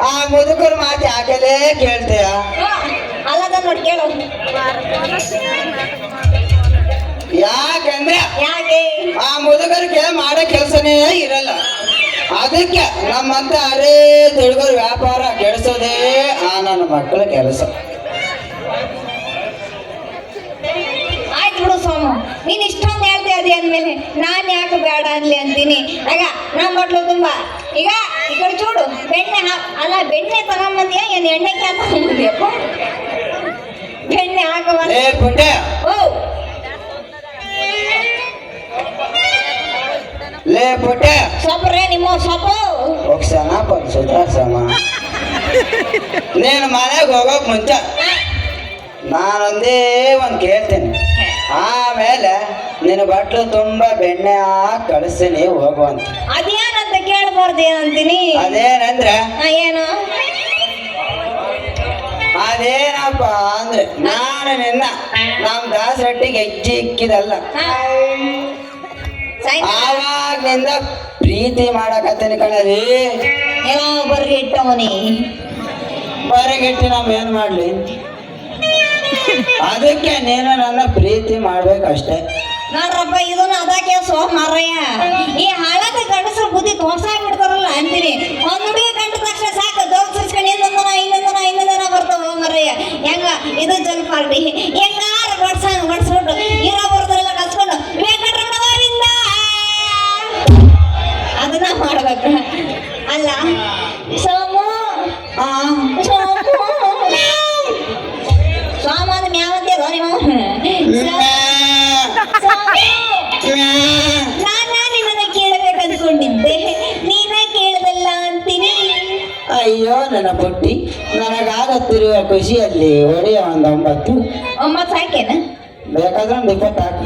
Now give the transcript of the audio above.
ಆ ಮುದುಕರ ಮಾತು ಯಾಕೆಲೇ ಕೇಳ್ತೀಯ? ಅಲ್ಲದ ನೋಡಿ ಕೇಳು. ಯಾಕಂದ್ರೆ ಯಾಕೆ ಆ ಮುದುಕರಿಗೆ ಮಾಡೋ ಕೆಲಸನೇ ಇರಲ್ಲ. ಅದಕ್ಕೆ ನಮ್ಮಂತ ಅರೇ ತಿಳ್ಗೋರ್ ವ್ಯಾಪಾರ ಕೆಡಿಸೋದೇ ಆ ನನ್ನ ಮಕ್ಕಳ ಕೆಲಸ. ಆಯ್ತು ಬಿಡು ಸೋಮು, ನೀನ್ ಇಷ್ಟೊಂದು ಹೇಳ್ತಾ ಇದ್ದೀಯ ಅಂದ್ಮೇಲೆ ನಾನ್ ಯಾಕೆ ಬೇಡ ಅನ್ಲಿ ಅಂತೀನಿ. ಆಗ ನಮ್ಮ ಮಟ್ಲು ತುಂಬಾ ಈಗ ಈ ಕಡೆ ಚೂಡು ಬೆಣ್ಣೆ ಅಲ್ಲ ಬೆಣ್ಣೆ ತಗೊಂಬಂದಿಯ ಏನ್ ಎಣ್ಣೆ ಕ್ಯಾನ್ ತಗೊಂಬಂದಿಯಪ್ಪ? ಬೆಣ್ಣೆ ಹಾಕುವ ಪುಟ್ಟೆ ಓ ಲೇ ಪುಟ್ಟೆ ಸೊಪ್ರೆ ನಿಮ್ಮ ಸೊಪ್ಪು ಹೋಗ್ಸಣ ಸುಧಾರ್ಸಮ್ಮ. ನೀನು ಮನೆಗೆ ಹೋಗೋಕ್ ಮುಂಚೆ ನಾನೊಂದೇ ಒಂದು ಕೇಳ್ತೀನಿ, ಆಮೇಲೆ ನಿನ್ನ ಬಟ್ಲು ತುಂಬಾ ಬೆಣ್ಣೆ ಹಾಕಿ ಕಳಿಸ್ತೀನಿ ಹೋಗುವಂತ. ಅದೇನಂತ ಕೇಳ್ಬಾರ್ದು ಏನಂತೀನಿ. ಅದೇನಂದ್ರೆ ಏನು ಅದೇನಪ್ಪ ಅಂದ್ರೆ ನಾನು ನಿನ್ನ ನಮ್ ದಾಸರಟ್ಟಿಗೆ ಹೆಜ್ಜೆ ಇಕ್ಕಿದಲ್ಲ, ಆವಾಗ್ನಿಂದ ಪ್ರೀತಿ ಮಾಡಕತ್ತೀನಿ ಕಣರಿ. ಏನೋ ಬರ್ರಿ ಇಟ್ಟವನಿ ಹೊರಗಿಟ್ಟು ನಾವ್ ಏನ್ ಮಾಡ್ಲಿ? ಅದಕ್ಕೆ ನೀನು ನನ್ನ ಪ್ರೀತಿ ಮಾಡ್ಬೇಕಷ್ಟೇ. ನೋಡ್ರಪ್ಪ ಇದನ್ನ ಅದಕ್ಕೆ ಮಾರಯ್ಯ ಈ ಹಳದ ಗಂಡಸರು ಬುದ್ಧಿ ತೋರ್ಸಾಗ್ಬಿಡ್ತಾರಲ್ಲ ಅಂತೀನಿ. ಒಂದ್ ಹುಡುಗಿ ಕಂಡ ತಕ್ಷಣ ಸಾಕು ದೋರ್ಸ್ಕೊಂಡು ಇನ್ನೊಂದನ ಬರ್ತಾವ ಮರಯ್ಯ. ಹೆಂಗ ಇದು ಜಲ್ ಪಾರ್ಟಿ ಹೆಂಗಾರ ಬಡ್ಸ್ಬಿಟ್ಟು ಇರೋ ಬರ್ತಾರಲ್ಲ ಕಲ್ಸ್ಕೊಂಡು ವೆಂಕಟರಮಣವಿಂದ ಅದನ್ನ ಮಾಡ್ಬೇಕ ಅಲ್ಲ ಸೋಮು. ಸೋಮ ಅಂದ್ರೆ ಮ್ಯಾವಂತೀರೋ ನಿಮ್ಮ ನಿನ್ನ ಕೇಳಬೇಕಂದ್ಕೊಂಡಿದ್ದೆ, ನೀನೇ ಕೇಳದಲ್ಲ ಅಂತೀನಿ. ಅಯ್ಯೋ ನನ್ನ ಪುಟ್ಟಿ, ನನಗಾಗತ್ತಿರುವ ಖುಷಿಯಲ್ಲಿ ಹೊಡೆಯ 9 ಸಾಕೇನ? ಬೇಕಾದ್ರೆ 20 ಹಾಕು.